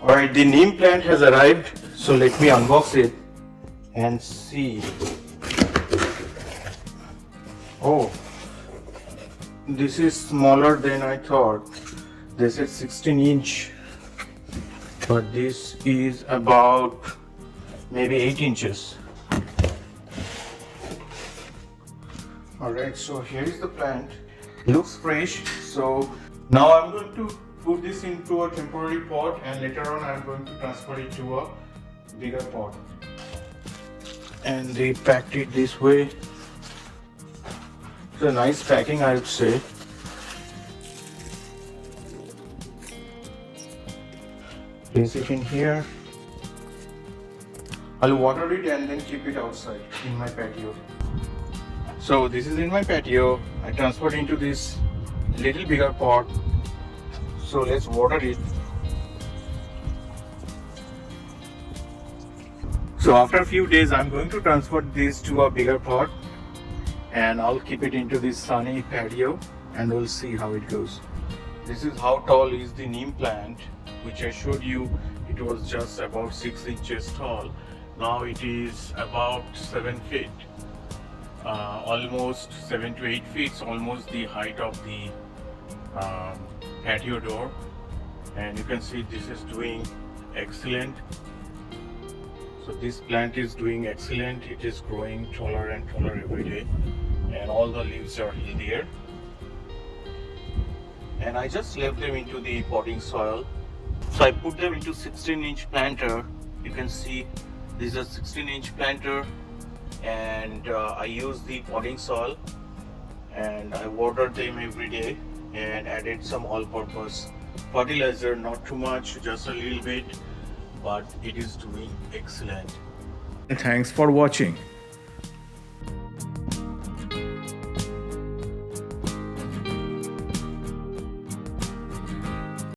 Alright, the neem plant has arrived, so let me unbox it and see. Oh, this is smaller than I thought. They said 16-inch, but this is about maybe 8 inches. Alright, so here is the plant. Looks fresh. So now I'm going to put this into a temporary pot, and later on I'm going to transfer it to a bigger pot. And they packed it this way. It's a nice packing, I would say. Place it in here. I'll water it and then keep it outside in my patio. So this is in my patio. I transferred into this little bigger pot. So let's water it. So after a few days I'm going to transfer this to a bigger pot, and I'll keep it into this sunny patio and we'll see how it goes. This is how tall is the neem plant, which I showed you. It was just about 6 inches tall. Now it is about 7 feet. Almost 7 to 8 feet, almost the height of the patio door. And you can see this is doing excellent. So this plant is doing excellent. It is growing taller and taller every day, and all the leaves are healthier. And I just left them into the potting soil. So I put them into 16-inch planter. You can see this is a 16-inch planter, and I use the potting soil, and I water them every day and added some all-purpose fertilizer, not too much, just a little bit, but it is doing excellent. Thanks for watching.